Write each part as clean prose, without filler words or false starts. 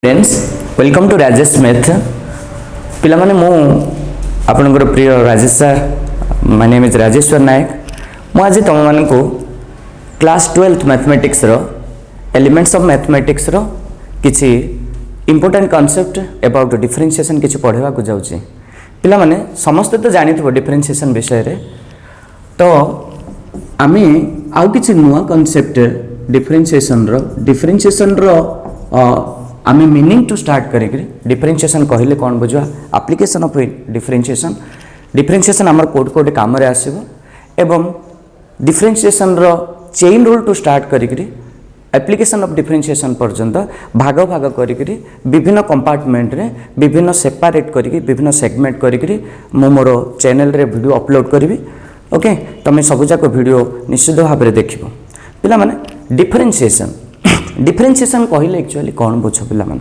Friends welcome to Rajesh Smith पिला माने मु आपनकर प्रिय Rajesh sir my name is Rajeshwar Nayak मु आज तुम मान को क्लास 12th मैथमेटिक्स रो एलिमेंट्स ऑफ मैथमेटिक्स रो किछि इंपोर्टेंट कांसेप्ट अबाउट डिफरेंशिएशन किछि पढ़ेवा को जाउछि पिला माने समस्त तो जानिथबो डिफरेंशिएशन विषय रे तो आमे आउ किछि नुवा कांसेप्ट डिफरेंशिएशन रो आमे मीनिंग टू स्टार्ट करेंगे डिफरेंशिएशन कहले कौन बुझा एप्लिकेशन ऑफ डिफरेंशिएशन आमर कोड कोड काम रे आसीबो एवं डिफरेंशिएशन रो चेन रूल टू स्टार्ट करेंगे एप्लिकेशन ऑफ डिफरेंशिएशन पर्यंत भाग भाग करेंगे विभिन्न कंपार्टमेंट रे विभिन्न सेपरेट करेंगे विभिन्न सेगमेंट करेंगे मु मोर चैनल रे वीडियो अपलोड करी ओके तमे सब जाक वीडियो निश्चित भाव में देखिबो पिला माने डिफरेंशिएशन कहले एक्चुअली कौन बुझ पिला माने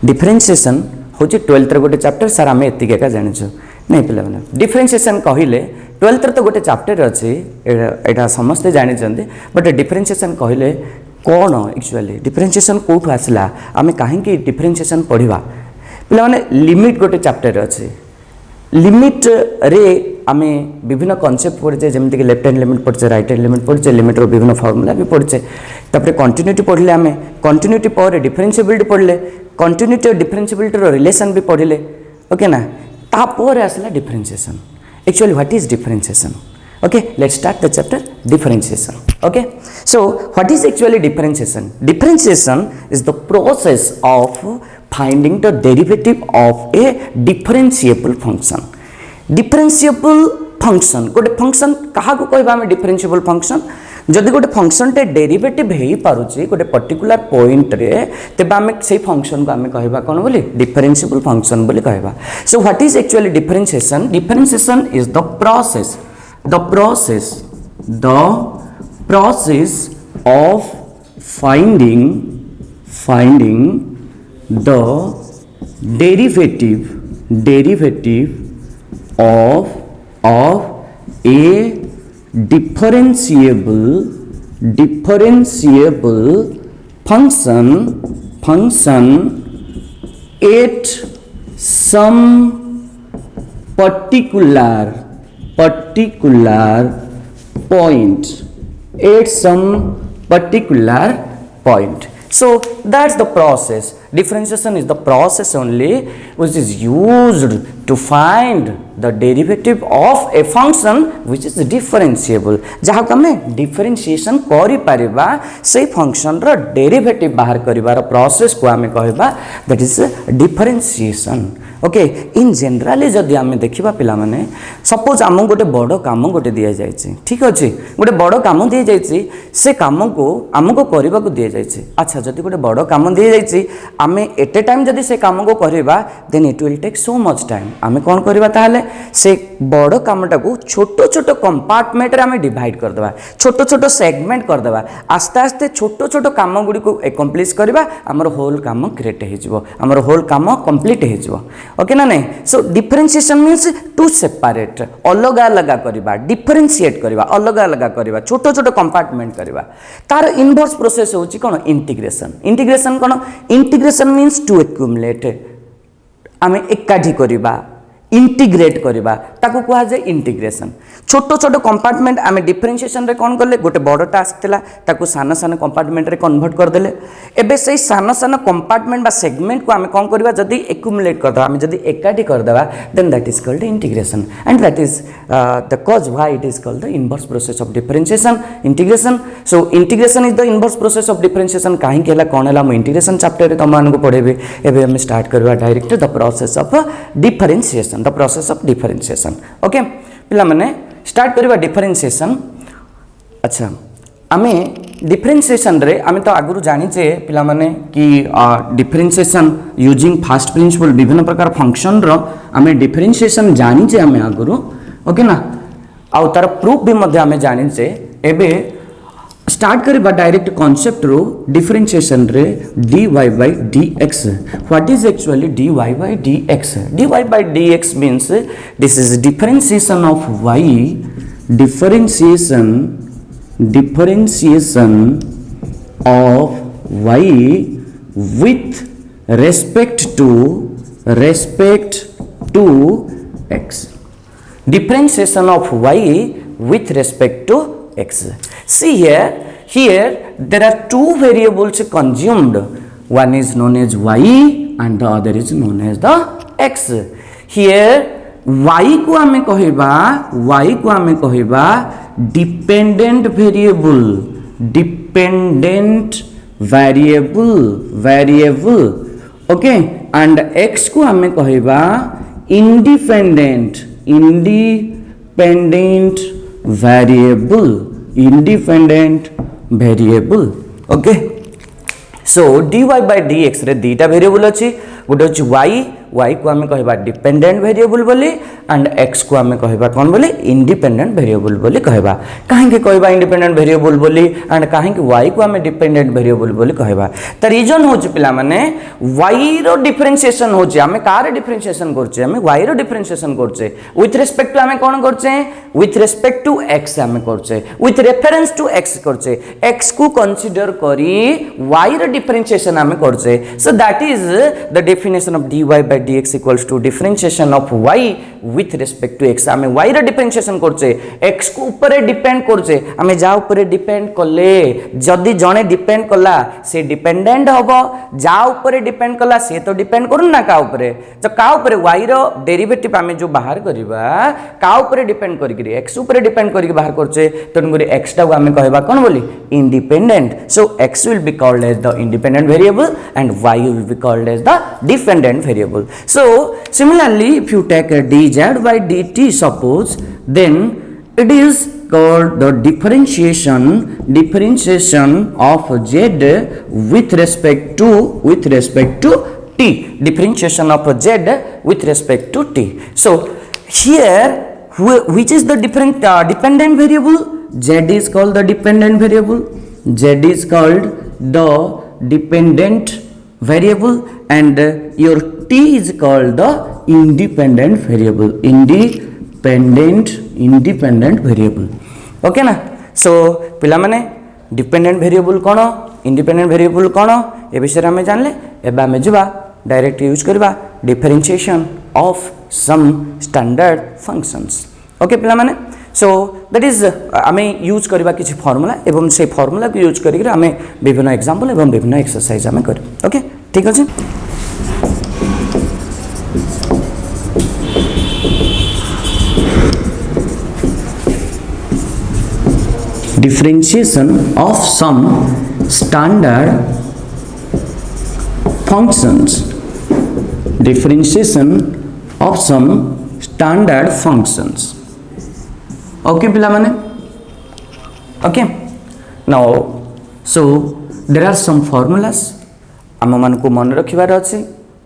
डिफरेंशिएशन होची 12th रे गोटे चैप्टर सर आमे एतिके का जानिछु नै पिला माने डिफरेंशिएशन कहले 12th रे तो गोटे चैप्टर अछि एटा समस्त जानि जंदे बट डिफरेंशिएशन कहले कौन एक्चुअली डिफरेंशिएशन कोठु आसला आमे काहे कि डिफरेंशिएशन पढिबा पिला माने लिमिट गोटे चैप्टर अछि लिमिट रे आमे विभिन्न कॉन्सेप्ट पढ़े जमीक लेफ्ट हैंड लिमिट पढ़े राइट हैंड लिमिट पढ़े लिमिट रो विभिन्न फॉर्मूला भी पढ़े तापर कंटिन्यूटी पढ़ले आमे कंटिन्यूटी पर डिफरेंशिएबिलिटी पढ़ले कंटिन्यूटी और डिफरेंशिएबिलिटी रो रिलेशन भी पढ़ले ओके ना तापर आसला differentiation actually what is differentiation okay let's start the chapter differentiation okay so what is actually differentiation is the process of finding the derivative of a differentiable function गोटे function कहा को कहबा हम डिफरेंशिएबल फंक्शन जदि गोटे function टे derivative हेई पारुची गोटे particular point रे तबे हम सेही फंक्शन को हम कहबा कोन बोली डिफरेंशिएबल फंक्शन बोली कहबा so what is actually differentiation is the process of finding the derivative of a differentiable function at some particular point so that's the process differentiation is the process only which is used to find the derivative of a function which is differentiable जहाँ को हमें differentiation करि परिबा से function रो derivative बाहर करिवार process को हमें कहबा that is differentiation okay in generally जदि हमें देखिबा पिला माने सपोज हम गोटे बड़ काम गोटे दिया जायछि ठीक अछि गोटे बड़ काम दिया जायछि से काम को हमको करबा को दिया जायछि अच्छा जदि गोटे बड़ काम दिया जायछि हमें एट ए टाइम जदि से काम को करबा then it will take so much time हमें कोन करबा ताले से बड़ कामटा को छोट छोट कंपार्टमेंट रे हमें डिवाइड कर देबा छोट छोट सेगमेंट कर देबा आस्ते आस्ते छोट छोट काम गुडी को एकम्प्लीट करबा हमर होल काम क्रिएट हे जिवो हमर होल काम कंप्लीट हे जिवो ओके ना नहीं सो डिफरेंशिएशन मींस टू सेपरेट अलग अलग करबा डिफरेंशिएट करबा अलग अलग करबा छोट छोट कंपार्टमेंट करबा तार इनवर्स प्रोसेस होची कोन इंटीग्रेशन कोन इंटीग्रेशन मींस टू एक्युमुलेट आमे एकाठी करबा इंटीग्रेट करबा ताकू कहा जाय इंटीग्रेशन छोट छोट कंपार्टमेंट आमे डिफरेंशिएशन रे कोन करले गोटे बड़ टास्क थिला ताकू सान सान कंपार्टमेंट रे कन्वर्ट कर देले एबे सेही सान सान कंपार्टमेंट बा सेगमेंट को आमे कोन करबा जदी एक्युमुलेट कर दबा आमे जदी एकाठी कर दबा then that is called integration and that is the cause why it is called the inverse process of differentiation integration so integration is the inverse process of differentiation काहे केला कोन हला म इंटीग्रेशन चैप्टर रे तमान को पढेबे एबे हम स्टार्ट करबा direct the process of differentiation the process of differentiation okay पिला माने स्टार्ट करबा डिफरेंशिएशन अच्छा आमे डिफरेंशिएशन रे आमे तो आगुरु जानि जे पिला माने कि डिफरेंशिएशन यूजिंग फर्स्ट प्रिंसिपल विभिन्न प्रकार फंक्शन रो आमे डिफरेंशिएशन जानि जे आमे आगुरु ओके ना आ तार प्रूफ भी मध्ये आमे जानि जे एबे स्टार्ट करबा डायरेक्ट कांसेप्ट रो डिफरेंशिएशन रे dy by dx what is actually dy by dx dy by dx means this is differentiation of y differentiation of y with respect to x. Differentiation of y with respect to x. See here there are two variables consumed. One is known as y and the other is known as the x. Here y को आमे कहिबा dependent variable, okay, and x को आमे कहिबा independent variable, okay. So dy by dx रे दीटा variable अछि, गोटे अछि y को आमे कहबा डिपेंडेंट वेरिएबल बोली एंड x को आमे कहबा कोन बोली इंडिपेंडेंट वेरिएबल बोली कहबा. काहे कहबा इंडिपेंडेंट वेरिएबल बोली एंड काहे y को आमे डिपेंडेंट वेरिएबल बोली कहबा. त रीजन होछि पिला माने y रो डिफरेंशिएशन होछि, आमे कार डिफरेंशिएशन करछे, आमे y रो डिफरेंशिएशन करछे विथ रिस्पेक्ट टू आमे कोन करछे विथ रिस्पेक्ट टू x आमे करछे, विथ रेफरेंस टू x करछे, x को कंसीडर करी y रो डिफरेंशिएशन आमे करछे. सो that is the definition of dy by dx equals to differentiation of y with respect to x. आमे y रो डिफरेंशिएशन करछे, x को ऊपर डिपेंड करछे, आमे जा ऊपर डिपेंड करले जदी जणे डिपेंड कला से डिपेंडेंट हबो, जा ऊपर डिपेंड कला से तो डिपेंड करू ना का ऊपर. तो का ऊपर y रो डेरिवेटिव आमे जो बाहर करबा का ऊपर डिपेंड करिकरी x ऊपर डिपेंड करिक बाहर करछे, तनगुरी x टा को आमे कहबा कोन बोली independent. So x will be called as the independent variable and y will be called as the dependent variable. So similarly if you take a dz by dt suppose, then it is called the differentiation of z with respect to t, differentiation of z with respect to t. So here which is the dependent variable? Z is called the dependent variable, z is called the dependent variable and your t is called the independent variable, independent variable, okay na. So पिला माने dependent variable कोन independent variable कोन ए विषय रे हमें जानले. एबा हमें जबा डायरेक्ट यूज करबा differentiation of some standard functions, okay पिला माने. सो दैट इज हमें यूज करबा किछि फार्मूला एवं से फार्मूला को यूज करिक हमें विभिन्न एग्जांपल एवं विभिन्न एक्सरसाइज हमें कर, ओके ठीक अछि. Differentiation of some standard functions, differentiation of some standard functions, okay पिला माने, okay. Now so there are some formulas आम मान को मन रखिबार अछि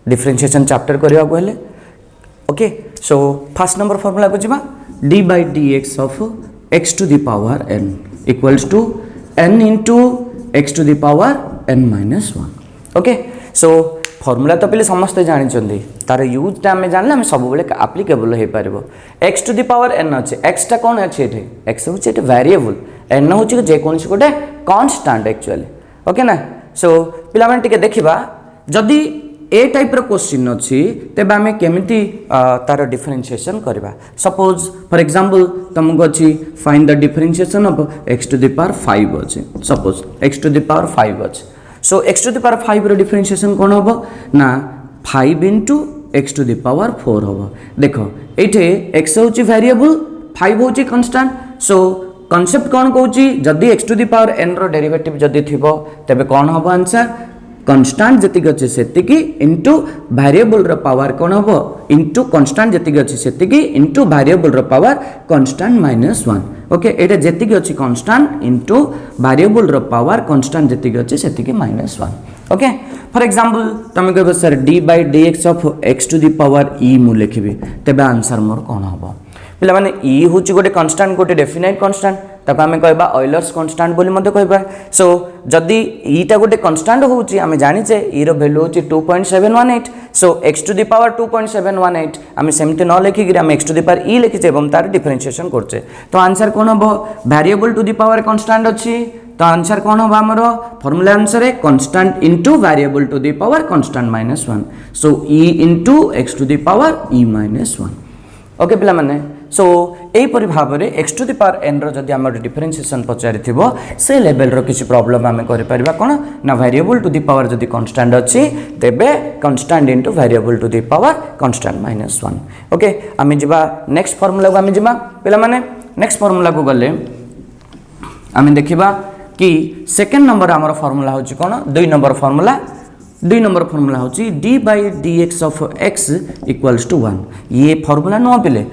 डिफरेंशिएशन चैप्टर करिया को हेले, okay. So first number formula को जिबा d by dx of x to the power n equals to n into x to the power n minus 1, okay. So formula तो पहले समस्त जानि चंदी, तार यूज ता हमें जानले हमें सब बेले एप्लीकेबल हे पारिबो. x to the power n अछि, x टा कोन अछि एठे, x होछि एठे वेरिएबल, n होछि जे कोनसी गोटे कांस्टेंट एक्चुअली, ओके ना. सो पिला माने टिके देखिबा जदी ए टाइप रो क्वेश्चन अछि तेबा हमें केमिति तार डिफरेंशिएशन करबा. सपोज फॉर एग्जांपल तुमको अछि find the differentiation of x to the power 5 अछि, suppose x to the power 5 अछि. So x to the power 5 रो डिफरेंशिएशन कोन होबो ना 5 into x to the power 4 होबो. देखो एठे x होछि वेरिएबल, 5 होछि कांस्टेंट. सो कांसेप्ट कोन कहूछि जदी x to the power n रो डेरिवेटिव जदी थिबो तबे कोन होबो आंसर कांस्टेंट जतिक अछि सेतिकी इनटू वेरिएबल रो पावर कोन होबो इनटू कांस्टेंट जतिक अछि सेतिकी इनटू वेरिएबल रो पावर कांस्टेंट माइनस 1, ओके. एटा जतिक अछि कांस्टेंट इनटू वेरिएबल रो पावर कांस्टेंट जतिक अछि सेतिकी माइनस 1, ओके. फॉर एग्जांपल तमे कहबो sir d by dx of x to the power e मु लिखिबी तबे आंसर मोर कोन होबो पिला माने e होछि गोटे कांस्टेंट गोटे डेफिनाइट कांस्टेंट ताको हमें कहबा ऑयलर्स कांस्टेंट बोली मते कहबा. सो जदी e टा गोटे कांस्टेंट होछि हमें जानि छे e रो वैल्यू होछि 2.718. सो x to the power 2.718 हमें सेमते न लिखि गिरा हमें x to the power e लिखि जे एवं तार डिफरेंशिएशन करछे. तो आंसर कोन होबो variable to the power constant अछि तो आंसर कौन हम आमर फॉर्मूला अनुसार constant into variable to the power constant minus 1 so e into x to the power e minus 1 okay पिला माने सो एहीपरि भाव में x to the power n रदि आम डिफरेन्सिएसन पचारि से लेवल रो किसी प्रॉब्लम आम कर कौन ना वेरिएबल टू द पावर जदि कांस्टेंट अच्छी तेबे constant into variable to the power constant minus 1 okay आम जा नेक्स्ट फॉर्मूला को आम जा पिला माने नेक्स्ट फॉर्मूला को गले आम देखा कि सेकेंड नंबर आमर फॉर्मूला होची कौन 2 नंबर फॉर्मूला होची d by d x of x equals to 1 ये फॉर्मूला नुह पिले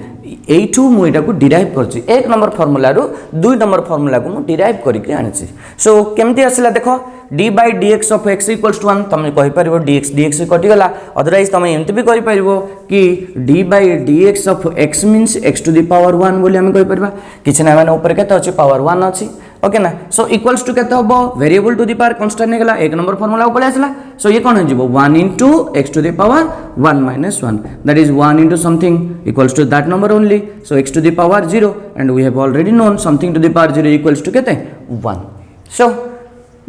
एठू मुझे डिराइव कर एक नंबर फॉर्मूला रू 2 नंबर फॉर्मूला को डिराइव करके आनी सो केमती आसला देख d by d x of x equals to 1 तुम कहीपर dx कटिगला अदरवाइज तुम एमती भी कहीपर कि d by d x of x means x to the power 1 बोली आम कहीपर किसी ना मैंने ऊपर केते अच्छी पावर 1 अच्छी ओके ना सो इक्वल्स टू केते हम variable to the power constant निकला एक नंबर फॉर्मूला ऊपर आसला सो ये कौन हो 1 into x to the power 1 minus 1 that is 1 into something equals to that number only so x to the power 0 and we have already known something to the power 0 equals to केते 1 सो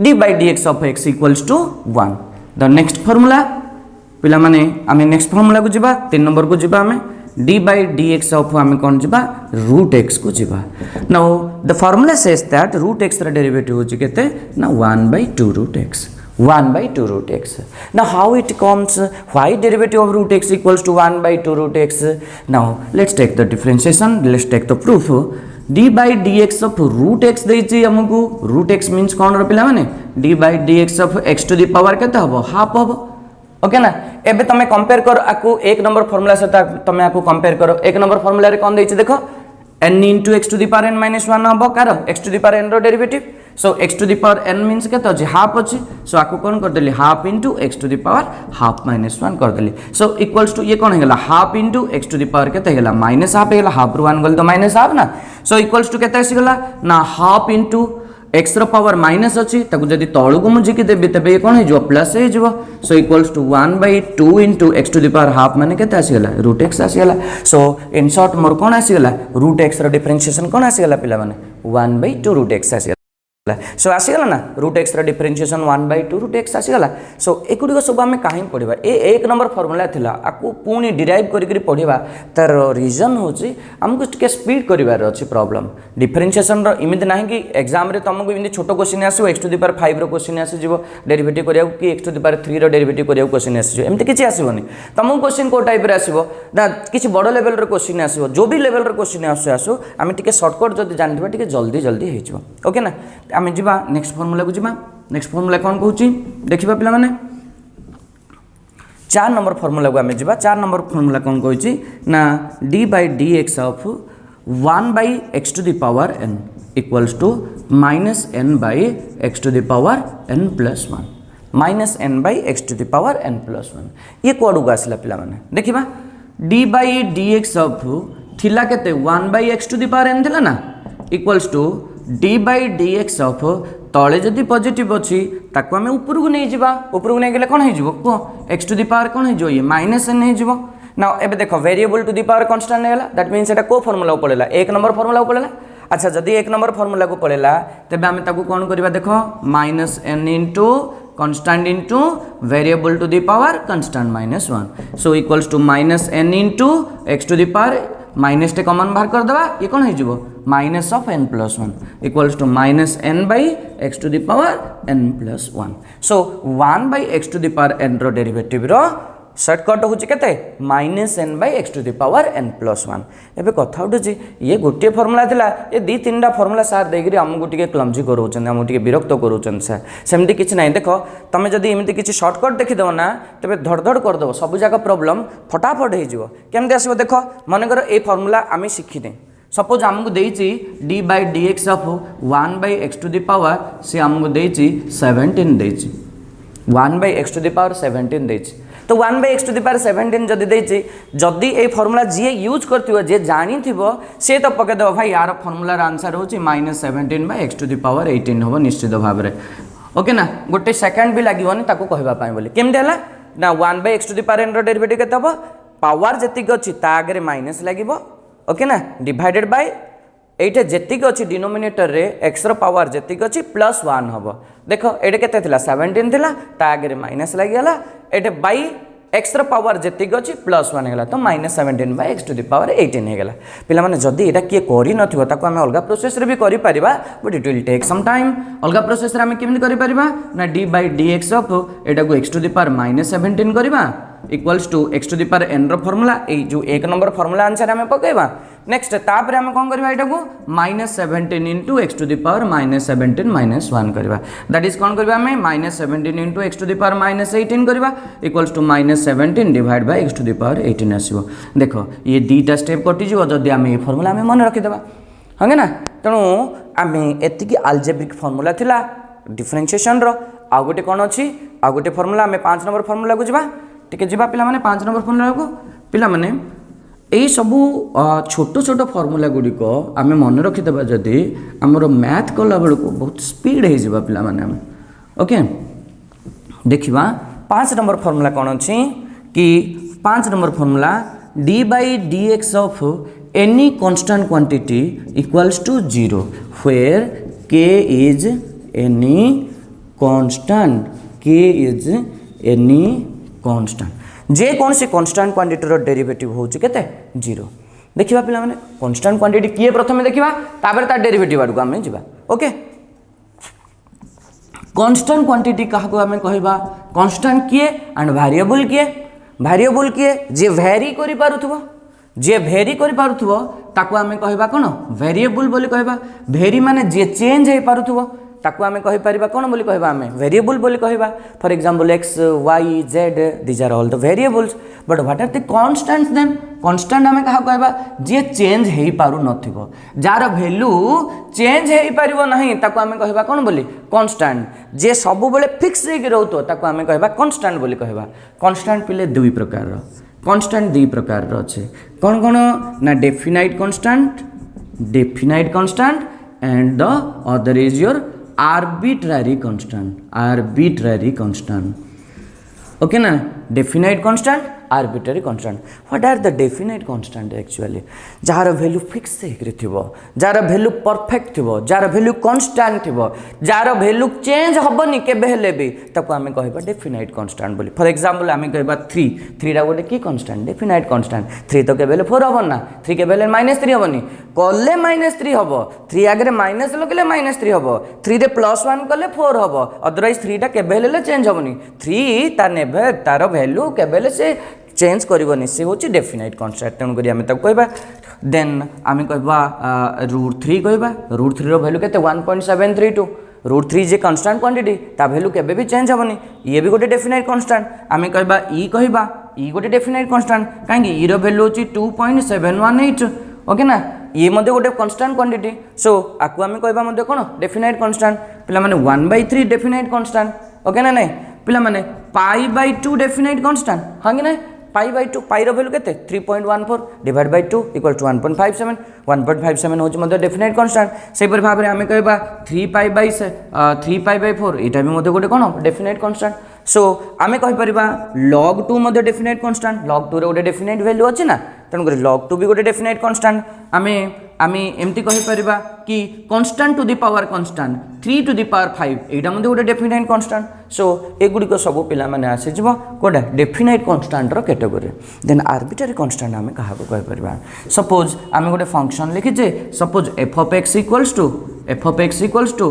d by dx of x equals to 1 the next formula पिला माने आमे next formula को जिबा 3 number को जिबा आमे d by dx of आमे कोन जिबा root x को जिबा now the formula says that root x रा डेरिवेटिव होची केते ना 1 by 2 root x 1 by 2 root x now how it comes why derivative of root x equals to 1 by 2 root x now let's take the differentiation let's take the proof d by dx of root x देछि हमकु root x means कोन रो पिला माने d by dx of x to the power केते हबो half हबो okay ना एबे तमे compare कर आकु एक नंबर फार्मूला से तमे आकु कंपेयर करो एक नंबर फार्मूला रे कोन देछि देखो n into x to the power n minus 1 हबो कार x to the power n रो derivative so x to the power n means केते अछि हाफ अछि सो आकु कोन कर देली half into x to the power half minus 1 कर देली सो इक्वल्स टू ये कोन हेला half into x to the power केते हेला माइनस हाफ हेला हाफ रो 1 गल तो माइनस हाफ ना सो इक्वल्स टू केते आसी गला ना हाफ into x रो पावर माइनस अछि ताकु जदी तळु को मुझे कि देबे तबे कोन हे जो प्लस हे जो सो equals to 1 by 2 into x to the power half माने केते आसी गला रूट x आसी गला सो इन शॉर्ट मोर कोन आसी गला रूट x रो डिफरेंशिएशन कोन आसी गला पिला माने 1 by 2 रूट x आसी सो आसीगला ना root x differentiation 1 by 2 root x आसीगला सो एगुड़िक सब आम कहीं पढ़ा ए एक नंबर फॉर्मूला थिला आपको पुणी डिराइव करके पढ़ा तार रीजन होची हमको टिके स्पीड करिवार अछि प्रॉब्लम डिफरेंशिएशन रो इमिति नाही कि एग्जाम रे तुमको इमिति छोटो क्वेश्चन आसो x टू द पावर 5 रो क्वेश्चन आसी जिवो डेरिवेटिव करिया कि x टू द पावर 3 रो डेरिवेटिव करिया क्वेश्चन आसी जिवो एमिति किछि आसीबोनी तुमको क्वेश्चन को टाइप रे आसीबो ना किछि बडो लेवल रो क्वेश्चन आसीबो जो भी लेवल रो क्वेश्चन आसो आम टिके शॉर्टकट जदि जानथिबा टिके जल्दी जल्दी हे जिवो ओके ना आम जिबा नेक्स्ट फॉर्मूला को जिबा नेक्स्ट फॉर्मूला कौन कहूची देखिबा पिला माने 4 नंबर फॉर्मूला को आमे जिबा 4 नंबर फॉर्मूला कौन कहूची ना d by dx of 1 by x to the power n equals to minus n by x to the power n plus 1 minus n by x to the power n plus 1 ये code को आसला पिला माने देखिबा d by dx of थिला केते 1 by x to the power n थिला ना equals to d by dx of तले जदि पॉजिटिव अच्छी ताको आमे ऊपर को नहीं जिबा ऊपर को नहीं गेले कोन हे जिवो को x टू द पावर कोन हे जो ये माइनस n हे जिवो नाउ एबे देखो variable to the power constant हेला दैट मींस एटा को फार्मूला पड़ेला एक नंबर फार्मूला पड़ेला अच्छा जदि एक नंबर फार्मूला को पड़ेला तबे आमे ताको कोन करबा देखो minus n into constant into variable to the power constant minus 1 so equals to minus n into x to the power minus टे कॉमन बाहर कर दबा ये कोन हे जिवो minus of n plus 1 equals to minus n by x to the power n plus 1 so 1 by x to the power n रो derivative रो शॉर्टकट होची केते minus n by x to the power n plus 1 एबे कथा उठुची ये गोटे formula थिला ये दी तीनटा फार्मूला सार देगिरी हमगु टिके क्लमजी करूछन हमगु टिके विरक्त करूछन सर सेमती किछ नाही देखो तमे जदी इमिति किछ शॉर्टकट देखि दो ना तबे धड़धड़ कर दो सब जाका प्रॉब्लम फटाफट हे जिवो केमते आसीबो देखो मन कर ए फार्मूला आमी सिखि दे सपोज आमको देइची d by dx of 1 by x to the power से आमको देइची 17 देइची 1 by x to the power 17 देइची तो 1 by x to the power 17 जदि देइची जदि ए फार्मूला जे यूज करथिबो जे जानि थिबो से तो पके दो भाई यार फार्मूला रा आंसर होची -17 by x to the power 18 होबो निश्चित भाव रे ओके ना गोटे सेकंड भी लागिवनी ताको कहबा पाए बोली केम देला ना 1 by x to the power n रो डेरिवेटिव केते हबो पावर जति अछि ता आगे माइनस लागिवो ओके ना डिवाइडेड बाय এইটা যেতিকি অছি ডিনোমিনেটর রে x র পাওয়ার যেতিকি অছি +1 হব দেখ এটা কেতে थिला 17 थिला ता आगे माइनस लागि गला एटे बाई x ର पावर जेतिक अछि +1 हेगला तो -17 by x to the power 18 हेगला पिला माने जदी एटा किए करि नथिबो ताको हम अलगा प्रोसेस रे भी करि परिबा but it will take some time अलगा प्रोसेस रे हम केमि करि परिबा ना d बाय dx ऑफ एटा को x टू द पावर -17 करिबा equals to x to the power n रो फार्मूला ए जो एक नंबर फार्मूला आंसर हम पकेबा नेक्स्ट तापर हम कोन करबा एटा को -17 into x to the power -17 -1 करबा दैट इज कोन करबा हम -17 into x to the power -18 करबा equals to -17 divide by x to the power 18 आसीबो देखो ये दीटा स्टेप कटि जिवो जदी हम ए फार्मूला हम मन रखि देबा हंगे ना तणो हम एति की अलजेब्रिक फार्मूला थिला डिफरेंशिएशन रो आ गोटे कोन अछि आ गोटे फार्मूला हम 5 नंबर फार्मूला को जिबा ठीक है जिबा पिला माने 5 नंबर फार्मूला को पिला माने यही सबू छोट छोट फर्मूला गुड़िक आम मन रखिदेबा जदि आमर मैथ कला बेलू बहुत स्पीड हो पिला माने ओके देखिबा 5 नंबर फर्मूला कौन अच्छी कि 5 number formula d by dx of any constant quantity equals to 0 where k is any constant k is any constant जे कौन सी कांस्टेंट क्वांटिटी डेरिवेटिव होउची केते 0 देखिबा पिला माने कांस्टेंट क्वांटिटी किए प्रथमे देखिबा तापर ता डेरिवेटिव आडू आमे जिबा ओके कांस्टेंट क्वांटिटी काहको आमे कहबा कांस्टेंट किए एंड वेरिएबल किए जे वेरी करि पारुथबो जे वेरी करि पारुथबो ताको आमे कहबा कोन वेरिएबल बोली कहबा वेरी माने जे चेंज हे पारुथबो ताको आमे कहि परिबा कोन बोली कहबा आमे वेरिएबल बोली कहबा for example x y z these are all the variables but what are the constants then constant आमे कहा कहबा जे चेंज हेई पारु नथिबो जार वैल्यू चेंज हेई परिबो नाही ताको आमे कहबा कोन बोली कांस्टेंट जे सब बेले फिक्स हे रहतो ताको आमे कहबा कांस्टेंट बोली कहबा कांस्टेंट पिले दुई प्रकार रो कांस्टेंट दुई प्रकार रो अछि कोन कोन ना definite constant and the other is your arbitrary constant okay na definite constant arbitrary constant what are the definite constant actually जार वैल्यू फिक्स हे थिबो जार वैल्यू परफेक्ट थिबो जार वैल्यू कांस्टेंट थिबो जार वैल्यू चेंज हबनी केबे हेले भी ताको हमें कहबा डेफिनाइट कांस्टेंट बोली फॉर एग्जांपल हमें कहबा 3 रा गोटे की कांस्टेंट डेफिनाइट कांस्टेंट 3 तो केबे 4 हबन ना 3 केबे -3 हबनी कले -3 हबो 3 आगे माइनस लगले -3 हबो 3 रे +1 कले 4 हबो अदरवाइज 3 टा केबे हेले चेंज हबनी 3 ता नेबे तार वैल्यू केबे से चेंज करबनी से होची डेफिनाइट कांस्टेंट तेन करी हमें तक कहबा देन हमें कहबा √3 कहबा √3 रो वैल्यू केते 1.732 √3 जे कांस्टेंट क्वांटिटी ता वैल्यू केबे भी चेंज हबनी ये भी गोटे डेफिनाइट कांस्टेंट हमें कहबा कहबा गोटे डेफिनाइट कांस्टेंट काहे ई रो वैल्यू होची 2.718 ओके ना ये मध्य गोटे कांस्टेंट क्वांटिटी सो आकु हमें कहबा मध्य कोन डेफिनाइट कांस्टेंट पिला माने 1/3 डेफिनाइट कांस्टेंट ओके ना नहीं पिला माने π/2 डेफिनाइट कांस्टेंट हां कि नहीं π/2 पाई रो वैल्यू केते 3.14 डिवाइड बाय 2 इक्वल टू 1.57 होची मध्य डेफिनाइट कांस्टेंट से पर भाबरे हमें कहबा 3π/4 एटा भी मध्य गोटे कोन डेफिनाइट कांस्टेंट सो आमे कहि परिबा log 2 मध्य डेफिनाइट कांस्टेंट log 2 रे गोटे डेफिनाइट वैल्यू अछि ना तन करे log 2 भी गोटे डेफिनाइट कांस्टेंट आमे एमती कहि परिबा कि constant to the power constant 3 to the power 5 एटा मध्य गोटे डेफिनाइट कांस्टेंट सो एगुडी को सब पिला माने आसे जिवो कोडा डेफिनाइट कांस्टेंट रो कैटेगरी देन आर्बिट्ररी कांस्टेंट आमे कहा को कहि परिबा सपोज आमे गोटे फंक्शन लिखि जे suppose f of x equals to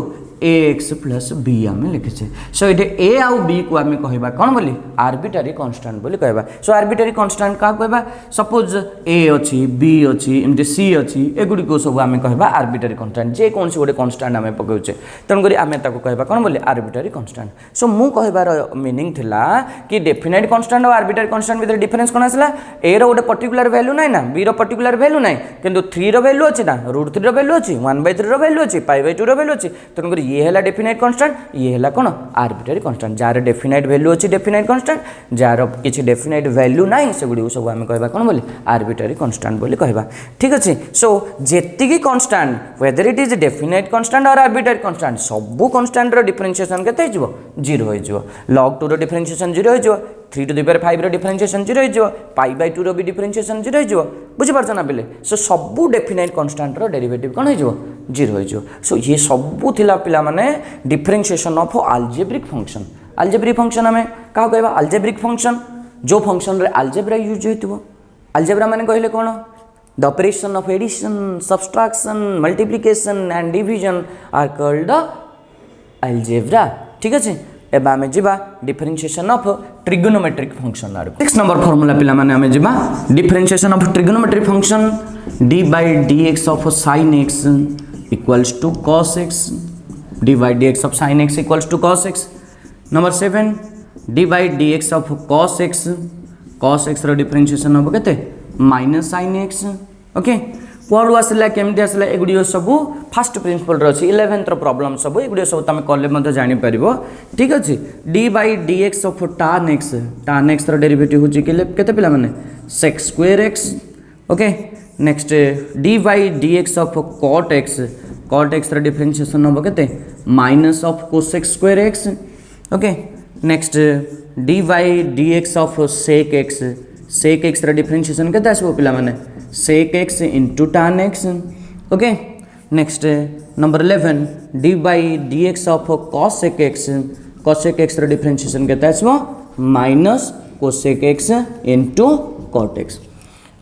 ax plus b आमे लिखि जे सो इटे a आउ b को आमे कहबा कोन बोली आर्बिट्ररी कांस्टेंट बोली कहबा सो आर्बिट्ररी कांस्टेंट का कहबा सपोज a अछि b अछि एमते c अछि एगुडी को सब आमे कहबा आर्बिट्ररी कांस्टेंट जे कोन से गोटे कांस्टेंट आमे पकौचे तन करी आमे ताको कहबा कोन बोली आर्बिट्ररी कांस्टेंट सो मु कहबार मीनिंग थिला कि डेफिनाइट कांस्टेंट और आर्बिट्ररी कांस्टेंट भीतर डिफरेंस कोन आसला a रो गोटे पर्टिकुलर वैल्यू नै ना b रो पर्टिकुलर वैल्यू नै किंतु 3 रो वैल्यू अछि ना √3 रो वैल्यू अछि 1/3 रो वैल्यू अछि π/2 रो वैल्यू अछि तन करी ये है डेफिनाइट कांस्टेंट ये है कौन arbitrary constant jar definite value अच्छी डेफिनाइट कांस्टेंट जार किसी डेफिनाइट वैल्यू ना से गुड़ी सब आम कह कौन बोली आर्बिट्रारी कांस्टेंट बोली कहबा ठीक अच्छे सो जेतिकी constant whether it is definite constant or arbitrary constant सबू कांस्टेंट रो डिफरेंशिएशन केते हो 0 हो log 2 रो डिफरेंशिएशन 0 हो 3 to the power 5 रो डिफरेंशिएशन 0 हो पाई बाय 2 रो भी डिफरेंशिएशन 0 हो बुझी पारछ ना पिले सो सबू डेफिनाइट कांस्टेंट रो डेरिवेटिव कोन हो 0 हो सो ये सबू थिला पिला माने differentiation of algebraic function algebraic function हमें का कहबा अलजेब्रिक फंक्शन जो फंक्शन रे अलजेब्रा यूज होइतबो अलजेब्रा माने कहले कोन the operation of addition subtraction multiplication and division are called the algebra ठीक अच्छे एबा आमे जिबा डिफरेंशिएशन ऑफ ट्रिगोनोमेट्रिक फंक्शन आरो 6 नंबर फार्मूला पिला माने आमे जिबा differentiation of trigonometric function d by dx of sin x equals to cos x d by dx of sin x equals to cos x number 7 d by dx of cos x रो differentiation हो केते minus sin x okay कौन आसला केमती आसला एगुड़ी सब fast principal अच्छी 11th problem सब एगुड़ी सब तुम कले जापर ठीक अच्छे d by d x of tan x derivative हूँ केते पिला माने sec square x okay next d by d x of cot x differentiation हम केते minus of cosec square x okay next d by d x of sec x differentiation केते आसबो पिला माने sec x into tan x okay next number 11 d by dx of cosec x रो differentiation केते आसबो minus cosec x into cot x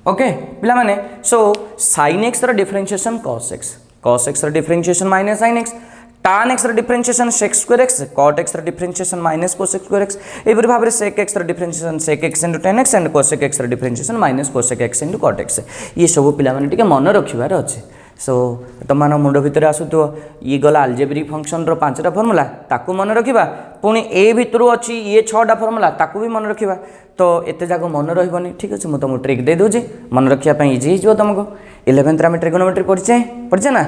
okay पिला माने सो sin x रो डिफरेंशिएशन cos x रो differentiation minus sin x tan x रो differentiation sec square x cot x रो differentiation minus cosec square x एबरी भाव रे sec x रो differentiation sec x into tan x and cosec x रो differentiation minus cosec x into cot x ये सब पिला माने टिके मन रखिबार अछि सो तुम मुंड भितर आसुथो ये गला अलजेब्रिक फंक्शन रो 5टा फॉर्मूला ताकू मन रखिबा पुणी ए भितर अच्छी ये 6टा फॉर्मूला ताकू भी मन रखिबा तो एते जाक मन रहबनी ठीक अछि मु तुमको ट्रिक दे दोजी मन रखिया पई इजी हिजो तुमको 11th रे हम ट्रिगोनोमेट्री पढ़छे ना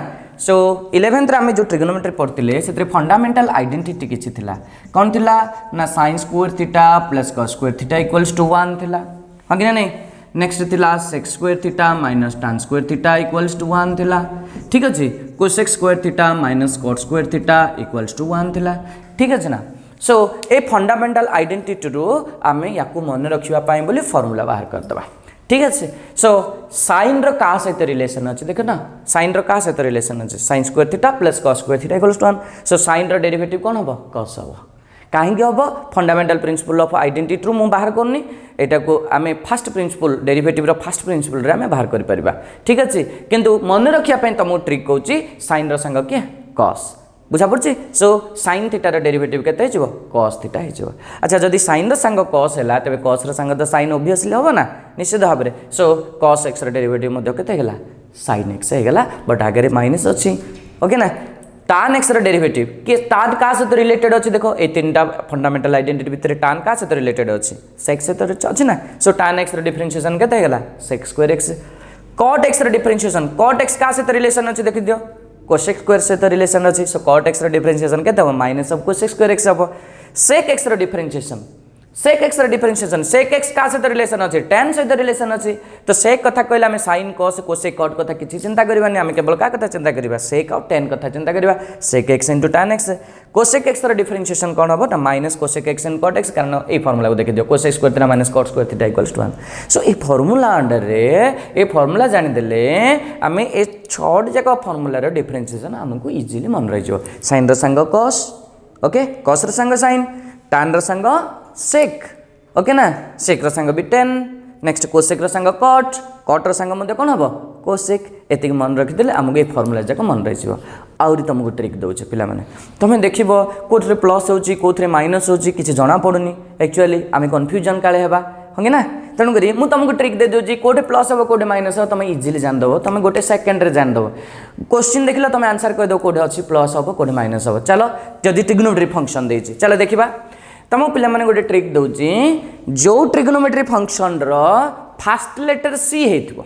सो 11th आम जो ट्रिगोनोमेट्री पढ़ते से फंडामेंटल आइडेंटिटी किसी थिला कौन थिला ना sin square theta plus cos square theta equals to 1 थिला हाँ कि नहीं नेक्स्ट थिला sec square theta minus tan square theta equals to 1 थिला ठीक अच्छे cosec square theta minus cot square theta equals to 1 थिला ठीक अच्छे ना सो ए फंडामेंटल आइडेंटिटी रू आम या मन रखापी बोली फॉर्मूला बाहर करदे ठीक है सो साइन रो का सहित रिलेशन अच्छे देख ना साइन रो का सहित रिलेशन अच्छे sin square theta plus cos square theta equals to 1 so sine रो डेरिवेटिव कौन हम cos हम कहीं हम फंडामेंटल प्रिंसिपल ऑफ आइडेंटिटी रू मुझे बाहर करनी एटा को आम फास्ट प्रिंसिपल डेरिवेटिव रो फास्ट प्रिंसिपल रे आम बाहर कर परिबा ठीक अच्छे किंतु मन रखिया तुमको ट्रिक कहूँ साइन रो संग किए cos बुझा पड़ी सो sin थीटार डेरिवेटिव केते हो cos थीटा हो अच्छा जदि sin संग cos है तेरे cos संग तो sin ओबियसली हम ना निश्चित भाव में सो cos x डेरिवेटिव केते होगा sin x होगा बट आगे माइनस अच्छी ओके ना tan x डेरिवेटिव कि tan का सहित रिलेटेड अच्छी देखो ये 3टा फंडामेंटल आइडेंटिटी भितर tan का सहित रिलेटेड अच्छी sec सहित अच्छी ना सो tan x डिफरेंशिएशन केते होगा sec square x cot x differentiation cot x का सहित रिलेशन अच्छी देखि दियो cosec स्क्वायर सहित रिलेशन अच्छी सो cot x डिफरेंशिएशन केते हो minus of cosec square x हम sec x differentiation sec x differentiation sec x का सहित रिलेशन अच्छी tan सहित रिलेशन अच्छी तो sec कथा कहला हमें sin cos cosec cot कथा किसी चिंता करबानी आम केवल का कथा चिंता करबा sec और tan कथा चिंता करबा sec x into tan x cosec x differentiation कौन हम ना minus cosec x and cot x कारण ये फॉर्मूला को देखि दियो cosec square theta minus cot square theta equals to 1 so ये फॉर्मूला अंडर रे ये फॉर्मूला जानि देले आमे ए 6 जाक फॉर्मूला रो डिफरेंशिएशन हमको इजीली मन रहि जो sin रो संग cos ओके cos रो संग sin tan रो संग sec ओके ना sec रो संग भी tan नेक्स्ट cosec रो संग cot रो संग मध्य कौन हम cosec एतिक मन रखिदेले आमको ये फॉर्मूला जाक मन रही आउरी तुमको ट्रिक दौचे पिला माने तुम देख कौटे प्लस होची कौथे माइनस होची किसी जना पड़ुनी एक्चुअली आम कन्फ्यूजन काले हेबा होंगे ना तेणुक मुझे तुमको ट्रिक दे दूसरी कौटे प्लस हम कौटे माइनस हम तुम इजिली जानदेव तुम गोटे सेकेंड रे जानदेव क्वेश्चन देखिला तुम आंसर कहीदेव कौटे अच्छी प्लस हम कौटे माइनस हम चलो जदि ट्रिग्नोमेट्री फंक्शन देती चलो देखा तुम पे गोटे ट्रिक दूसरी जो ट्रिग्नोमेट्री फंक्शन रो फास्ट लेटर सी हो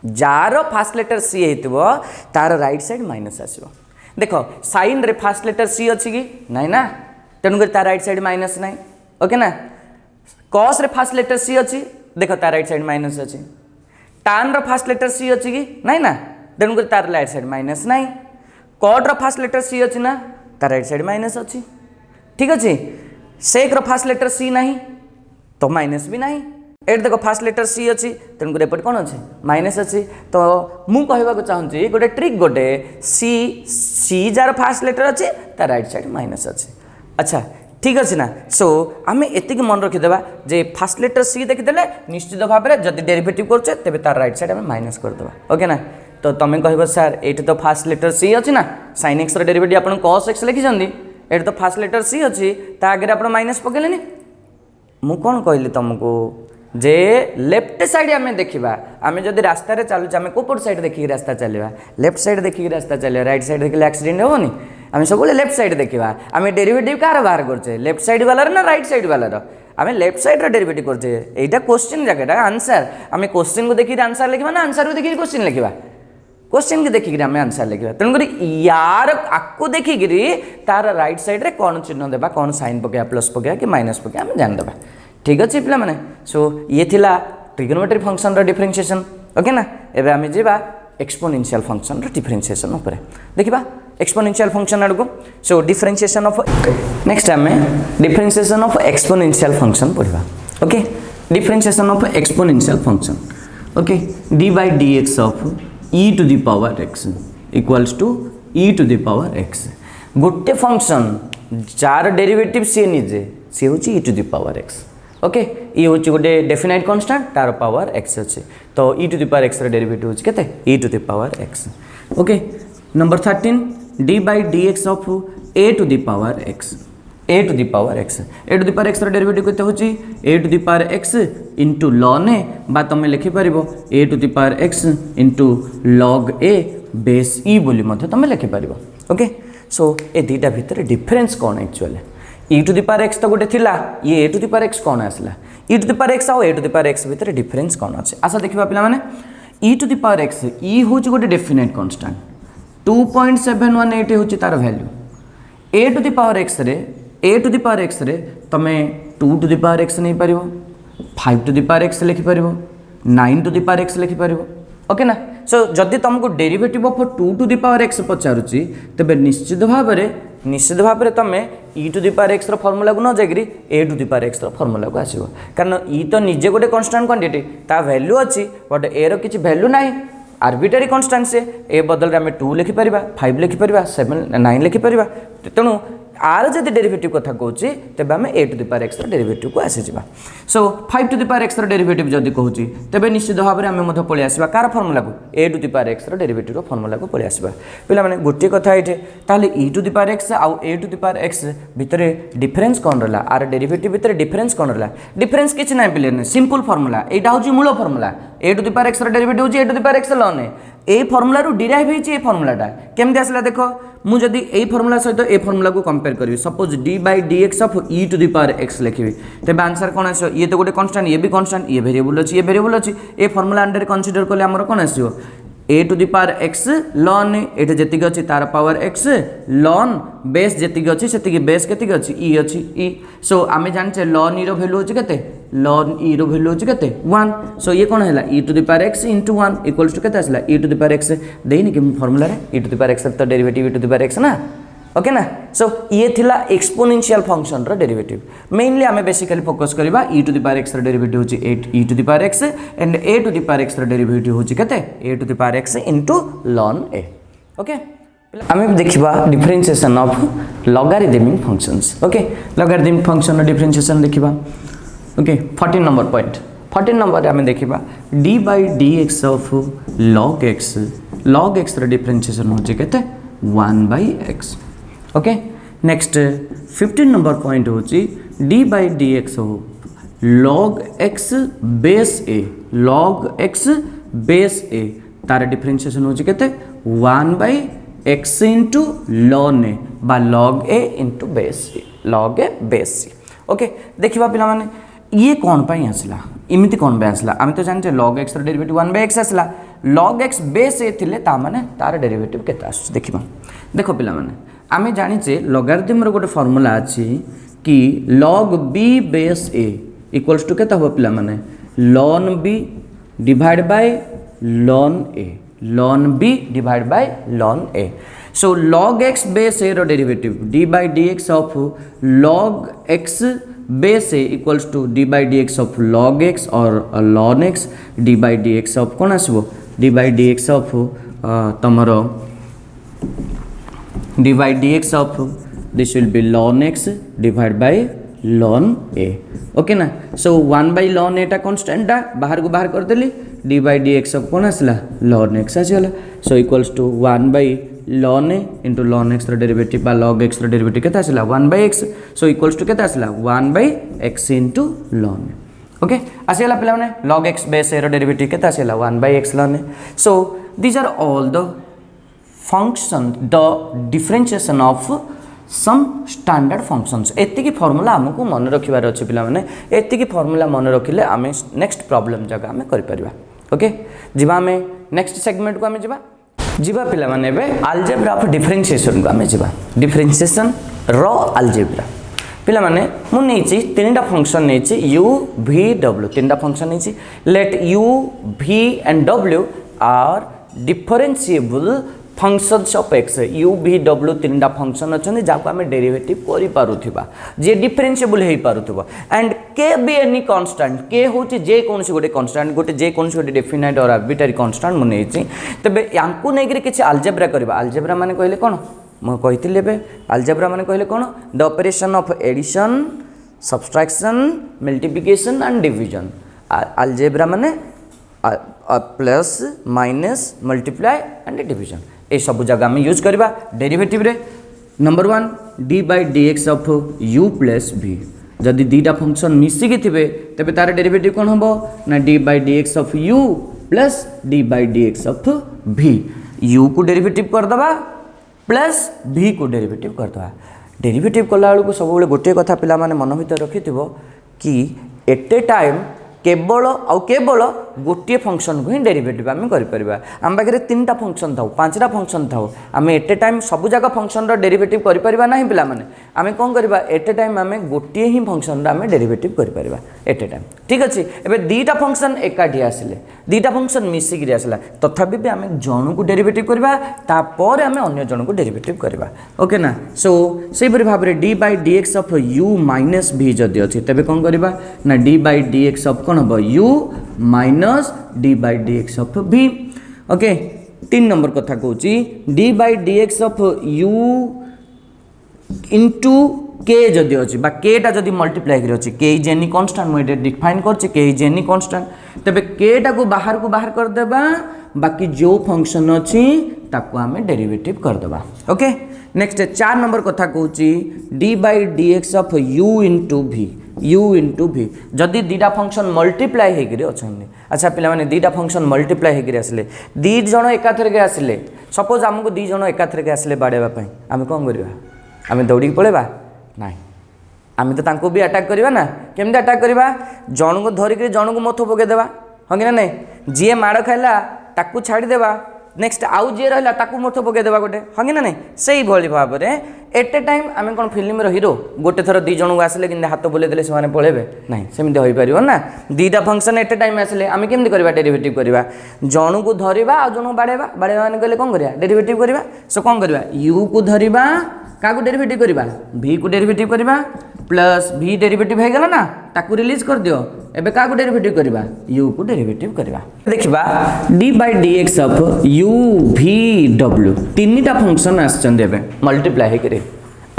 जार फास्ट लेटर सी हो तार राइट साइड माइनस आसो देख साइन रे फास्ट लेटर सी अच्छी कि नाई ना तेणुक तार राइट साइड माइनस नाई ओके ना कॉस रे फास्ट लेटर सी अच्छी देख तार राइट साइड माइनस अच्छी टान रो फास्ट लेटर सी अच्छी कि नाई ना तेणुक तार राइट साइड माइनस नाई कॉट रो फास्ट लेटर सी अच्छी ना तार राइट साइड माइनस अच्छी ठीक अच्छे सेक रो फास्ट लेटर सी नहीं तो माइनस भी नहीं एट देखो फास्ट लेटर सी अच्छी तेणुक एपटे कौन अच्छे माइनस अच्छी तो मु कहवाक चाहूँगी गोटे ट्रिक गोटे सी सी जार फास्ट लेटर अच्छे तार राइट साइड माइनस अच्छे अच्छा ठीक अच्छे ना सो आम एति मन रखीदे जे फास्ट लेटर सी देखीदे निश्चित भाव में जब डेरिवेटिव करछे तेबे तार राइट साइड आम माइनस करदे ओके ना तो तुम कह सर ये तो फास्ट लेटर सी अच्छी ना साइन एक्स डेरिवेटिव आप कॉस एक्स लिखिं ये तो फास्ट लेटर सी अच्छी ता आगे आप माइनस पकेलेनि मु कौन कहली तुमको जे लेफ्ट साइड आम देखा आम जब रास्ता चलुचे आम कौपट साइड देखिए रास्ता चलवा लेफ्ट साइड देखिए रास्ता चलवा राइट साइड देखिए एक्सीडेंट हेनी आम सब लेफ्ट साइड देखा आम डेरिवेटिव कार बाहर करचे लेफ्ट साइड वाला ना राइट साइड वाला आम लेफ्ट साइड डेरिवेटिव करचे यहाँ क्वेश्चन जगह आंसर आम क्वेश्चन को देखिए आंसर लिखा ना आंसर को देखिए क्वेश्चन लिखा क्वेश्चन की देखिक आम आंसर लिखा तेणुक यार आपको देखिक तार राइट साइड रे कौन चिन्ह देवा कौन साइन पकड़ा प्लस पकड़ा कि माइनस पकड़ा आम जानीदे ठीक अच्छे पिला माने सो ये थिला ट्रिगोनोमेट्री फंक्शन रो डिफरेंशिएशन ओके ना एबे आम जीवा एक्सपोनेंशियल फंक्शन रो डिफरेंशिएशन ऊपर देखिबा एक्सपोनेंशियल फंक्शन आडको सो डिफरेंशिएशन ऑफ नेक्स्ट आम डिफरेंशिएशन ऑफ एक्सपोनेंशियल फंक्शन पढ़िबा okay differentiation of exponential function okay d by dx of e to the power x equals to e to the power x गोटे function जार derivative सी निजे सी हूँ e to the power x okay ये हूँ गोटे डेफिनाइट कांस्टेंट तार पावर x अच्छे तो e to the power x derivative हूँ केते e to the power x okay number 13 d by dx of a to the power x a to the power x a to the power x derivative केते होची a to the power x into ln a बा तुम लिखि पारिबो a to the power x into log a base e बोली मध्य तुम लिखि पारिबो ओके सो ए दुटा भितर डिफरेंस कौन actually e to the power x तो गोटे थिला ये a to the power x कौन आसला e to the power x और a to the power x भितर डिफरेंस कौन अच्छे आशा देखा पिला माने e to the power x e हूँ गोटे डेफिनाइट कांस्टेंट 2.718 हूँ तार value a to the power x रे a to the power x रे तमे 2 टू द पावर x नहीं पारिबो 5 टू द पावर x लिखि पारिबो 9 टू द पावर x लिखि पारिबो ओके ना सो जदि तुमको derivative of 2 to the power x पचारुची तबे निश्चित भाव में तुम e to the power x रो फार्मूला को न जाकरी a to the power x रो फार्मूला को आसीबो कारण e तो निजे गोटे कांस्टेंट क्वांटिटी ता वैल्यू अच्छी बट a रो किछि वैल्यू नाही आर्बिट्रेरी कांस्टेंट से ए बदल आम 2 लिखिपर 5 लिखिपर 7 9 लिखिपर तेणु आर जब डेरिवेटिव कथा कहूँ तेज आम a to the power x derivative को आसीजा so 5 to the power x derivative जब कहूँ तेज निश्चित भाव में आम पलि आसवा कार फर्मूला को a to the power x derivative formula को पलि आसवा पे गोटे कथा ये ताहले e to the power x आउ a to the power x भितर डिफरेन्स कौन रहा आर डेरिवेटिव भितर डिफरेन्स कौन रहा डिफरेन्स किसी ना पे सिंपल फर्मूला यहाँ हूँ मूल formula a to the power x derivative हूँ a to the power x लने ए फर्मूला डिराइव होती फर्मूलाटा केमती आसला देख मुझे ए फर्मूला सहित ए फर्मूला को कंपेयर करी suppose d by d x of e to the power x लिखी तेज आंसर कौन आस ये तो गोटे कांस्टेंट ये भी कांस्टेंट ये वेरिएबल अच्छी ये वेरिएबल अच्छी ए फर्मूला अंडर कंसीडर कले आमर कौन आसो a to the power x ln ये जी अच्छी तार पावर एक्स लॉन बेस जी अच्छी से बेस के अच्छी ई अच्छी ई सो आम जाने लॉन ई रैल्यू अच्छे के लॉन ई रैल्यू अच्छे के 1 सो ये कौन है e to the power x into 1 equals to के आसला e to the power x देनी कि formula e to the power x तो derivative e to the power x ना ओके ना सो ये थिला एक्सपोनेंशियल फंक्शन रो डेरिवेटिव मेनली आम बेसिकली फोकस करबा e to the power x derivative होची e to the power x and a to the power x derivative होची केते a to the power x into ln a okay आम देखा differentiation of logarithmic functions okay logarithmic function रो differentiation देखा okay 14 number point 14 number आम देखा d by d x of log x रो differentiation होची केते 1 by x okay next 15 number point होची d by d x log x base a तार differentiation होची केते 1 by x into ln a बा log a into base log a base okay देखिबा पिला माने ये कौन पाई आसला इमिति कौन पे आसला आम तो जानते log x derivative 1 by x आसला log x बेस ए थिले ता माने तार डेरिवेटिव केते आसु देखिबा देखो पिला माने आमे जानिचे लॉगरिथम रो गोटे फार्मूला अछि कि log b बेस a इक्वल्स टू केता हो पिला माने ln b divide by ln a ln b divide by ln a so log x base a रो derivative d by dx of log x base a equals to d by dx of log x or ln x d by dx of कौन आसबो d by dx of तमरो d by dx of this will be ln x divided by ln a okay ना सो 1 by ln a टा constant टा बाहर को बाहर कर देली d by dx of कौन आसला ln x आसीला so equals to 1 by ln a into ln x रो डेरिवेटिव बा log x रो डेरिवेटिव केता आसला 1 by x so equals to केता आसला 1 by x into ln a okay आसीला पिला माने log x बेस a रो डेरिवेटिव केता आसला 1 by x ln a so these are all the function the differentiation of some standard functions एति की फार्मूला हमको मन रखिबार अछि पिला माने एति की फार्मूला मन रखिले आमे नेक्स्ट प्रॉब्लम जगह हमें करि परिबा ओके जिबा हमें नेक्स्ट सेगमेंट को हमें जिबा पिला माने बे अलजेब्रा ऑफ डिफरेंशिएशन को हमें जिबा डिफरेंशिएशन रो अलजेब्रा पिला माने मु नेछि तीनटा फंक्शन नेछि u v w तीनटा फंक्शन नेछि let u v and w are differentiable functions of x u v w तीनटा फंक्शन अछन जाको हमें डेरिवेटिव करि पारुथिबा जे डिफरेंशिएबल हे पारुथिबा and k be any constant k होची जे कोनसी गोटे कांस्टेंट गोटे जे कोनसी गोटे डेफिनाइट और आर्बिट्ररी कांस्टेंट मु नेछि तबे यांकु नै कि अलजेब्रा करबा अलजेब्रा माने कहले कोन म कहितिले बे अलजेब्रा माने कहले कोन the operation of addition subtraction multiplication and division algebra माने plus minus multiply and division ए सब जगह में यूज करबा डेरिवेटिव रे number 1 d by dx of u plus v जदि दीटा फंक्शन मिसिकी थिबे तबे तार डेरिवेटिव कोन हबो ना d by dx of u plus d by dx of v u को डेरिवेटिव कर दबा प्लस v को डेरिवेटिव कर दबा डेरिवेटिव कला को सब बेले गोटे कथा पिला माने मन भीतर रखिथिबो कि एट ए टाइम केवल गोटे फंक्शन को ही डेरिवेटिव आम कर आम पाखे तीनटा फंक्शन था पांचटा फंक्शन था आम एट ए टाइम सब जाक फंक्शन डेरिवेटिव कर ना पिला माने आम कौन करवा एट ए टाइम आम गोटे ही फंक्शन आम डेरिवेटिव कर एट ए टाइम ठीक अच्छे एवं दीटा फंक्शन एकाठी आसिले दीटा फंक्शन मिसिक आसला तथापि भी आम जन को डेरिवेटिव करवा तापर आम अन्य जन को डेरिवेटिव करवा ओके ना सो से भाव में d by dx of u minus v जदि अच्छी तेज कौन करवा ना d by dx of कौन हम u minus d by dx of v okay 3 number कथा कहूँ d by dx of u into के जदि अच्छी के टा जदि मल्टीप्लाई कर अच्छी के इज एनी कांस्टेंट मुझे डिफाइन कर के इज एनी कांस्टेंट तेरे के टा को बाहर कर देबा बाकी जो फंक्शन अच्छी ताको आम डेरिवेटिव कर देबा ओके नेक्स्ट 4 नंबर कथा कहूँ d by dx of u into v जदि दीटा फंक्शन मल्टीप्लाई होकर अच्छा अच्छा पिला माने दीटा फंक्शन मल्टीप्लाई होकर आसिले दी जन एकाथरके आसिले सपोज आमको दी जन एकाथरके आसिले बाड़ेबा आम कौन करवा आम दौड़ी पड़ेबा ना आम तो तांको भी अटैक करवा ना केमती अटैक करवा जन को धरिक जन को मथ पकईदेवा हाँ कि ना नहीं जी माड़ खाइला ताकू छाड़देवा नेक्स्ट आउ जी रहा ताकू मथ पकईदेवा गोटे हाँ कि ना नहीं से भाव में एट ए टाइम आम कौन फिल्म हीरो गोटे थर दी जन को आसिले कि हाथ बुलेदे से पलैबे ना सेमती हो पार ना दीटा फंक्शन एट ए टाइम आसिले आम केमती करवा डेरिवेटिव करवा जन को धरवा आ जन को बाड़ेबा मैंने कहले कौन करवा डेरिवेटिव करवा सो कौन करवा यू को धरवा क्या डेरिवेटिव करवा v को डेरिवेटिव करवा प्लस v डेरिवेटिव हो गला ना ताकू रिलीज कर दियो एबे क्या डेरिवेटिव करवा u को डेरिवेटिव करवा देखिबा d by dx of u v w तीनटा फंक्शन आछन एबे मल्टीप्लाई हे करे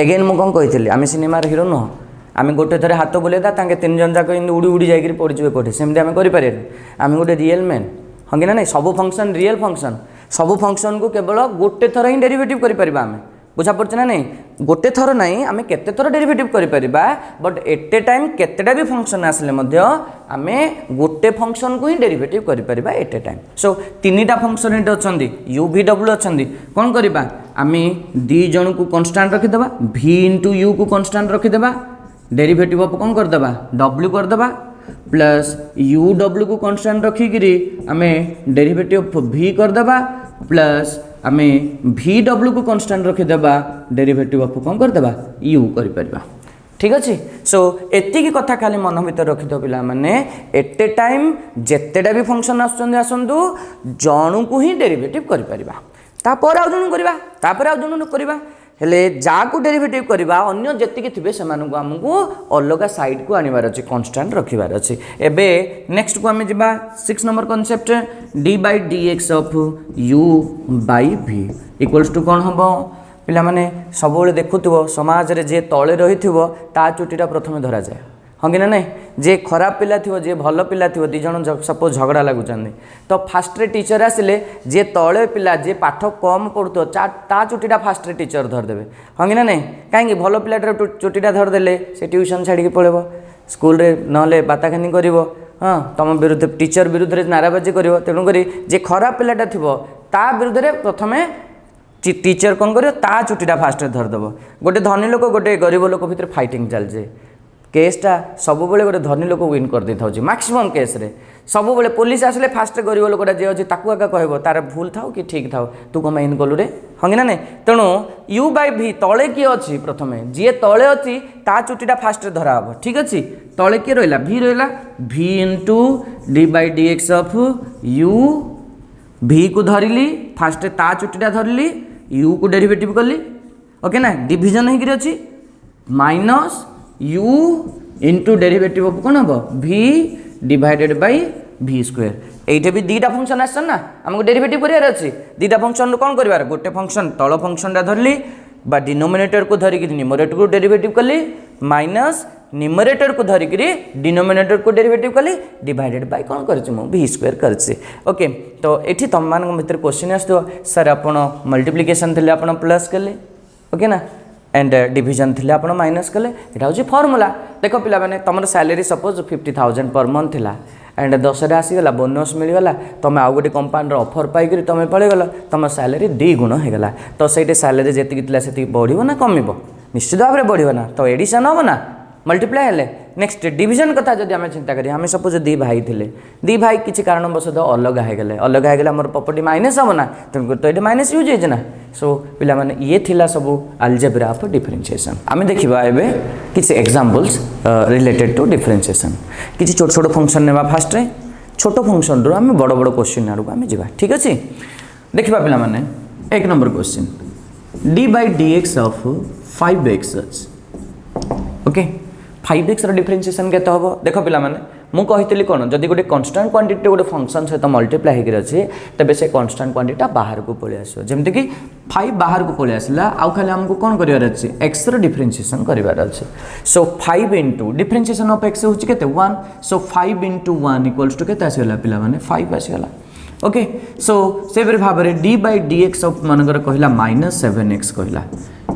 अगेन मु कोन कहितली आमे सिनेमा रे हीरो न आमे गोटे थरे हाथ बोलेदा तांके तीन जन जाक उड़ी उड़ी जाई पड़ जबे कोठे सेमते आमे करि पारे आमे गोटे रियल मैन हं कि ना नहीं सब फंक्शन रियल फंक्शन सब फंक्शन को केवल गोटे थर ही डेरिवेटिव करि परिबा आमे बुझा पड़छ ना नहीं गोटे थर नहीं आमे केते थर डेरिवेटिव करि परिबा बट एट ए टाइम केतेटा भी फंक्शन आसले मध्य आमे गोटे फंक्शन को ही डेरिवेटिव करि परिबा एट ए टाइम सो तीनटा फंक्शन एट अछंदी u v w अछंदी कोन करबा आमे दी जन को कांस्टेंट रखि देबा v * u को कांस्टेंट रखि देबा डेरिवेटिव ऑफ कोन कर देबा w कर देबा प्लस यू डब्ल्यू को कांस्टेंट रखिकी आम डेरिवेटिव ऑफ v करदेबा प्लस आम v डब्ल्यू को कांस्टेंट रखिदेबा डेरिवेटिव ऑफ कौन करदेबा u कर। ठीक अच्छे सो एतिकी कथा खाली मन भर रखिथ पिला माने एट ए टाइम जेतेटा भी फंक्शन आसतु जणु को ही डेरिवेटिव कर परिबा तापर आउ जणु करबा तापर आउ जणु करबा हेले जाकू डेरिवेटिव करबा अन्य जेतिकी थिबे सेमानकु हमकु अलग साइड को आनिबार अछि कांस्टेंट रखिबार अछि। एबे नेक्स्ट को हमें जिबा 6 number concept d by dx of u by v equals to कोन हबो पिला माने सब बेले देखुथबो समाज रे जे तळे रहिथिबो ता चुटीटा प्रथमे धरा जाय हाँ कि ना नहीं जे खराब पिला थी जे भल पिला थी दी जन सपोज झगड़ा लगुचान तो फास्ट रे टीचर आसिले जे तले पिला जे पाठ कम पढ़ु ता चुटीटा फास्ट रे टीचर धरदेवे हाँ कि ना नहीं कहीं भल पिलाटार चुटीटा धरदेले से ट्यूशन छाड़ी पड़ेब स्कूल रे नले बाताखानी कर हाँ तुम विरुद्ध टीचर विरुद्ध रे नाराबाजी कर तेणुक जे खराब पिलाटा थी ता विरुद्ध प्रथमे टीचर कौन कर ता चुटीटा फास्ट धरदेव गोटे धनी लोक गोटे गरीब लोक भितर फाइटिंग चलছে केसटा सब बेले गोटे धनी लोक विन कर दे था मैक्सिमम केस रे सब बेले पुलिस आसले फास्ट गरीब लोकटा जे अच्छे ताकू आगे कहब तार भूल था कि ठीक था तू कम इन कलु रे हाँ कि ना नहीं तेणु यू बाय भी तले किए अच्छी प्रथमे जी तले अच्छी ता चुटीटा फास्ट धरा हम ठीक अच्छे तले किए रहा भी रहा v into d by d x of you v को धरली फास्ट ता चुटीटा धरली u को डेरिवेटिव कली ओके ना डिविजन होगी अच्छी minus u into derivative of कौन हम v divided by v square एइटे भी दीटा फंक्शन आसन ना हमको डेरिवेटिव करियार अछि दीटा फंक्शन कौन करिवार गोटे फंक्शन तल फंक्शन टा धरली बा डिनोमिनेटर को धरिक न्यूमरेटर को डेरिवेटिव कली माइनस न्यूमरेटर को धरिक डिनोमिनेटर को डेरिवेटिव कली डिवाइडेड बाय कौन करछि मु v स्क्वायर करछि ओके तो एठी तम मान भीतर क्वेश्चन आस्तो सर आपण मल्टीप्लिकेशन थिले आपण प्लस कले ओके ना एंड डिविजन थिले आपण माइनस कले एटा होची फार्मूला देखो पिला माने तमर सैलरी सपोज 50,000 पर मंथ थिला एंड 10 रे आसी गला बोनस मिल गला तमे आ गोटे कंपनी रो ऑफर पाई करी तमे पळे गला तम सैलरी 2 गुण हे गला तो सेटे सैलरी जेतिक थिला सेति बढ़िबो ना कमिबो निश्चित भाव रे बढ़िबो ना तो एडिशन हो ना मल्टीप्लाई हेले नेक्स्ट डिविजन कथा जदि आम चिंता करिया आम सपोज दी भाई थिले दी भाई किसी कारणवश अलग हो गले मोर प्रॉपर्टी माइनस हम ना तेणुकर तो ये माइनस यूज होना सो पिला माने ये थिला सब अलजेब्रा ऑफ डिफरेंशिएशन आम देखा एवं किसी एग्जांपल्स रिलेटेड टू डिफरेंशिएशन किसी छोट छोट फंक्शन नेबा फास्ट रे छोट फंक्शन रो आम बड़ बड़ क्वेश्चन आड़क आम जा ठीक अच्छे देखा पिला माने एक number question D by d x of 5x okay 5x differentiation केते हबो देखो पिला माने मु कहितली कोन जदि गोटे कांस्टेंट क्वांटिटी गोटे फंक्शन सहित मल्टीप्लाई हेकर अछि तबे से कांस्टेंट क्वांटिटी बाहर को पळे आसो जेमति कि 5 बाहर को पळे आसला आउ खाली हमको कोन करिवार अछि x रो डिफरेंशिएशन करिवार अछि सो 5 इनटू डिफरेंशिएशन ऑफ x होछि केते 1 सो 5 इनटू 1 इक्वल्स टू केते आसीला पिला माने 5 आसीला ओके सो से भाव में d by d x of मनकर कहला -7x कहला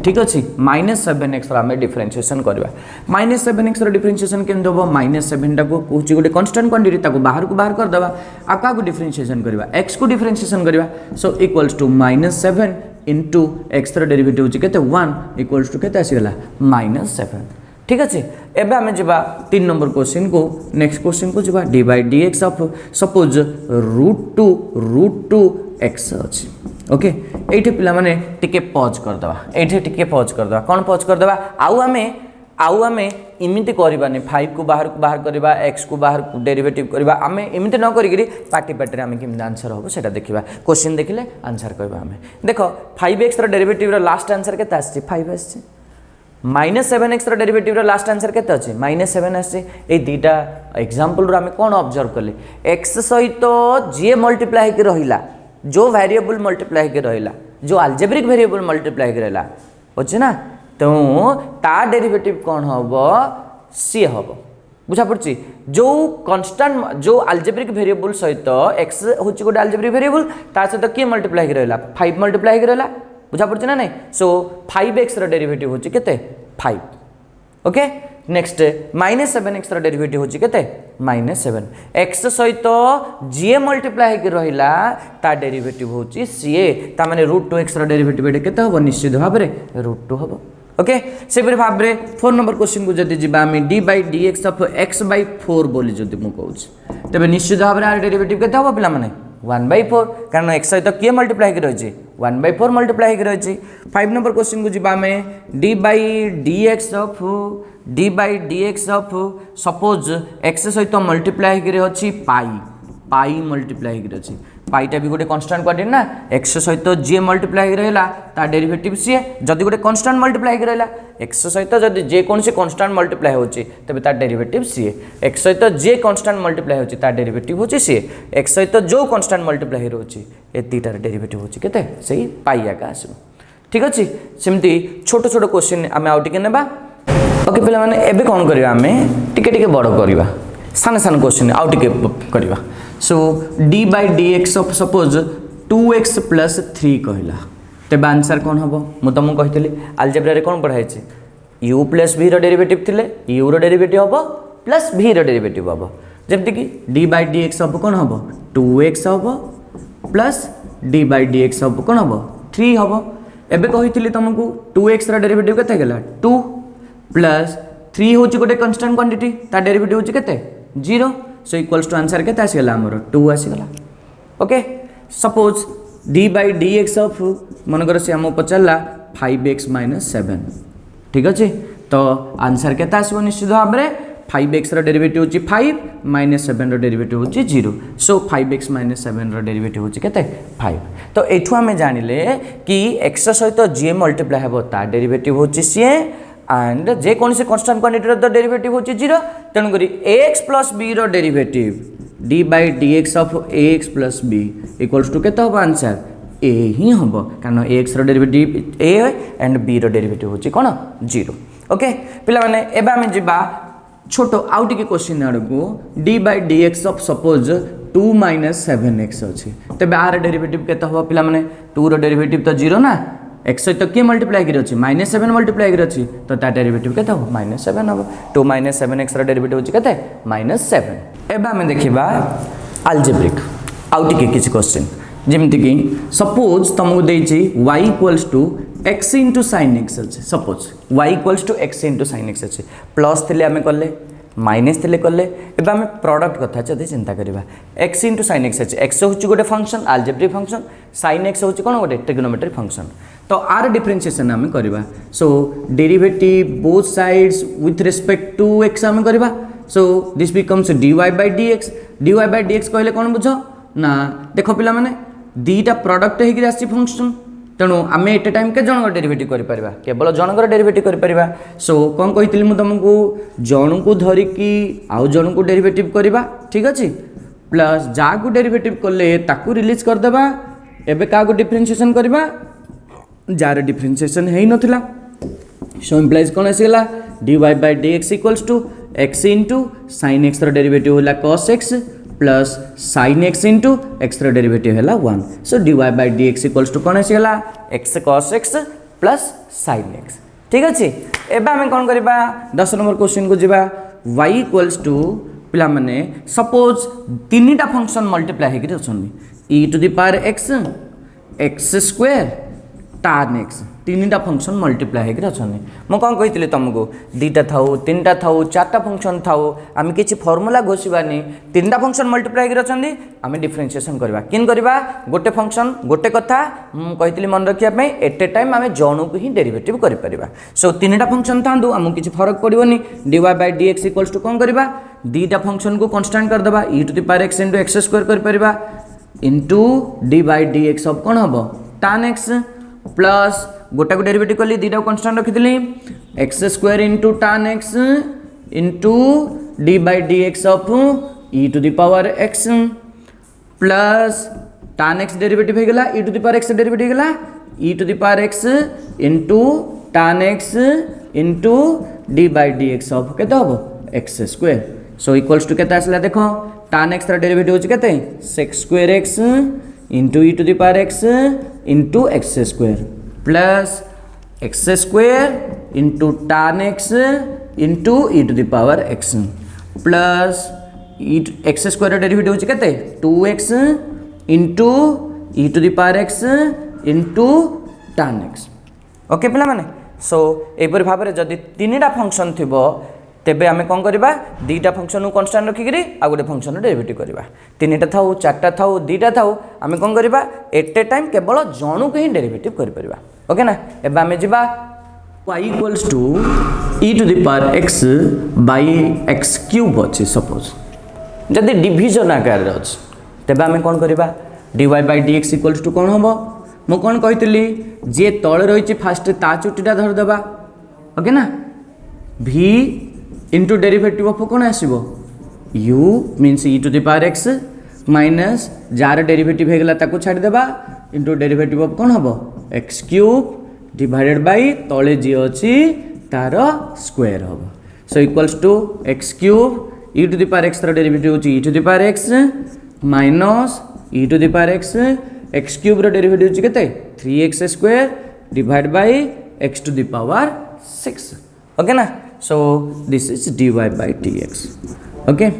ठीक अच्छे -7x आम डिफरेंशिएशन करवा -7x डिफरेंशिएशन केमती हम -7 टाक कौच गोटे कांस्टेंट क्वांटिटी ताको बाहर को बाहर करदे आ क्या डिफरेंशिएशन करवा x को डिफरेंशिएशन करवा so equals to -7 into x derivative केते 1 इक्वल्स टू केते आसीगला -7 ठीक अच्छे एबे आमे जबा 3 नंबर क्वेश्चन को नेक्स्ट क्वेश्चन को जबा D by d x of suppose √2 x अछि ओके एठी पिला माने टिके पॉज कर दवा एठी टिके पॉज कर दवा कोन पॉज कर दवा आउ आमे इमिति करबानी 5 को बाहर करबा x को बाहर डेरिवेटिव करबा आमे इमिति न करिगिरी पार्टी रे आमे किम आंसर होबो सेटा देखिबा क्वेश्चन देखिले आंसर करबा आमे देखो 5x रो डेरिवेटिव रो लास्ट आंसर केता आछि 5 आछि -7x डेरिवेटिव रो लास्ट आंसर केते अछि -7 आछि ए दीटा एग्जांपल रो आमे कोन ऑब्जर्व करले x सहित जे मल्टीप्लाई के रहिला जो वेरिएबल मल्टीप्लाई के रहिला जो अलजेब्रिक वेरिएबल मल्टीप्लाई के रहिला अछि ना तो ता डेरिवेटिव कोन हबो सी हबो बुझा पड़छि जो कांस्टेंट जो अलजेब्रिक वेरिएबल सहित x होछि गोटे अलजेब्रिक वेरिएबल ता सहित के मल्टीप्लाई के रहिला 5 मल्टीप्लाई के रहिला बुझा पड़छि ना नहीं सो 5x रो डेरिवेटिव होछि केते 5 ओके नेक्स्ट -7x रो डेरिवेटिव होछि केते -7 x सहित जे मल्टीप्लाई के रहिला ता डेरिवेटिव होछि ca ता माने √2x रो डेरिवेटिव एटे केते हबो निश्चित भाव रे √2 हबो ओके से भाव में 4 नंबर क्वेश्चन को जब जी आम D by d x of x by 4 बोली जब मुझे तेज निश्चित भाव में आर डेरिवेटिव केते हम पे 1/4 कारण एक्स सहित किए मल्टीप्लाई हो रही 1/4 मल्टीप्लाई हो रही 5 नंबर क्वेश्चन को जी आम D by d x of suppose x सहित मल्टीप्लाई होची पाई मल्टीप्लाई हो रही पाईटा भी गोटे कन्स्टांट क्वांटिटी ना एक्स सहित जी मल्टीप्लाई रहा ता डेरिवेटिव सी जदि गोटे कन्स्टांट मल्टीप्लाई रहा एक्स सहित जदि जेकोसी कन्स्टांट मल्टीप्लाई होची तबे ता डेरिवेटिव सी एक्स सहित जे कन्स्टांट मल्टीप्लाई होची ता डेरिवेटिव होची सी एक्स सहित जो कन्स्टांट मल्टीप्लाई होची ए तीटार डेरिवेटिव होची केते सही पाई आका आसो ठीक अछि सेमती छोट छोट क्वेश्चन आमे आउ टिके नेबा ओके पिला माने एबे कोन करिवा आमे टिके टिके बड़ करिवा सान सान क्वेश्चन आउ टिके करिवा so d by d x of suppose 2x plus 3 कहला तेज आंसर कौन हम मुझे तुमको कही आलजेब्रा कौन पढ़ाई u प्लस v डेरिवेटिव थिले u रो डेरिवेटिव हम प्लस v रो डेरिवेटिव हम जमती कि d बाई डी एक्स हम कौन हम 2x हम plus d by d x हम कौन हम 3 हम एबे कही तुमको 2x रो डेरिवेटिव केते गेला 2 प्लस 3 होची गोटे कांस्टेंट क्वांटिटी ता डेरिवेटिव होची केते 0 सो इक्वल्स टू आंसर केते आसीगला हमर 2 आसीगला okay suppose d by d x of मनकर से आम पचारा 5x माइनस 7 ठीक अच्छे तो आंसर केते आसो निश्चित भाव में 5x रो डेरिवेटिव होची 5 माइनस 7 रो डेरिवेटिव होची 0 सो 5x माइनस 7 रो डेरिवेटिव होची केते 5 तो एठु हमें जानिले कि x सहित जे मल्टीप्लाई हेबो ता डेरिवेटिव होची सी एंड जे कौन से कांस्टेंट क्वांटिटी रो डेरिवेटिव होची 0 तेणु करी ax प्लस b रो derivative d by d x of ax plus b equals to केते हो आंसर a ही हम कारण ax रो डेरिवेटिव a एंड b रो डेरिवेटिव होची कोन 0 ओके पिला माने एबा हम जिबा छोटो आउ टिके क्वेश्चन आड़को d by d x of suppose 2 minus 7x अच्छे तेज आर डेरिवेटिव केते हो पिला माने 2 रो डेरिवेटिव तो 0 ना एक्स सहित किए मल्टीप्लाई कर माइनस 7 मल्टीप्लाई कर तो ता डेरिवेटिव केते हो माइनस 7 हम 2 माइनस 7x रो डेरिवेटिव होची केते माइनस 7 एबा हम देखिबा अलजेब्रिक आउ टिके किछ क्वेश्चन जेमति कि सपोज तुमको देछि y equals to x into sin x अच्छे suppose y equals to x into sin x अच्छे प्लस थिले आमे करले माइनस थिले करले एबा आमे प्रोडक्ट कथा जदि चिंता करिबा x इंटू sin x अच्छे x होची गोटे function algebraic function sin x होची कोन गोटे ट्रिग्नोमेट्रिक फंक्शन तो आर डिफरेंशिएशन आम करवा so derivative both sides with respect to x आम करवा so this becomes dy by d x कहले कौन बुझ ना देख पिला माने दीटा प्रोडक्ट होकर आसी फंक्शन तेणु आम एट टाइम के जन डेरिवेटिव कर केवल जनकर डेरिवेटिव कर सो कौन कही मुझे तुमको जन को धरिकी आउ जन को डेरिवेटिव करवा ठीक अच्छे प्लस जहाँ को डेरिवेटिव कले ताकू रिलीज करदेबा एबे क्या डिफरेंशिएशन करवा जार डिफरेंशिएशन है नथिला सो इम्प्लाइज कौन आसीगला dy by d x equals to x into sine x रो डेरिवेटिव होला cos x plus sine x into x रो डेरिवेटिव होला 1 so dy by d x equals to कौन आसीगला x cos x plus sine x ठीक अच्छे एबा हमें कौन करबा 10 नंबर क्वेश्चन को जीवा y इक्वल्स टू पिला माने सपोज तीनटा फंक्शन मल्टीप्लाई हेकि अछन e to the power x x square tan x तीनटा फंक्शन मल्टीप्लाई होकर अच्छा मुझे कौन कही तुमको दुईटा थाऊ तीनटा थाऊ चार्टा फंक्शन थाऊ आम कि फर्मूला घोषानी तीनटा फंक्शन मल्टीप्लाई होकर अच्छा आम डिफरेंशिएशन करवा किन करवा गोटे फंक्शन गोटे कथा कही मन रखापी एट ए टाइम आम जन को ही डेरिवेटिव कर सो तीनटा फंक्शन था आमको किसी फरक पड़ोनी dy by d x equals to कौन करवा दुईटा फंक्शन को कन्स्टांट करदे e to the power x into x square कर into d by d x अब कौन हम tan x प्लस गोटा को डेरिवेटिव कली दुईटा कन्स्टांट रखी x square into tan x into d by d x of e to the power x plus tan x derivative होगा e to the power x derivative होगा e to the power x into tan x into d by d x of के हम x square so equals to के आसला देख tan x derivative होची केते sec square x into e to the power x into x square plus x square into tan x into e to the power x plus x square derivative होची केते 2x into e to the power x into tan x okay पिला माने सो एपरि भाव में जदि 3टा function थिबो तेबे आमे कौन करबा 2टा फंक्शन को कांस्टेंट रखिकरी आ गोटे फंक्शन डेरिवेटिव करबा 3टा थाउ 4टा थाउ 2टा थाउ आमे कौन करबा एट ए टाइम केवल जणु को ही डेरिवेटिव कर परबा ओके ना एबा आमे जिबा y equals to e to the power x by x cube अछि सपोज जदि डिवीजन आकार रे अछि तेबे आमे कौन करबा dy by dx equals to कोन हबो मो कोन कहितली जे तळे रहिछि फास्ट ता चुटीटा धर देबा ओके ना v into derivative of कौन आसो u means e to the power x minus jar derivative हो गला ताको छाड़ देबा into derivative of कौन हम x क्यूब डिवाइडेड बाय तले जी अछि तार स्क्वायर हम so equals to x cube e to the power x तार डेरिवेटिव होची e to the power x minus e to the power x cube रो derivative होची केते 3x square divide by x to the power 6 okay ना so this is dy by dx okay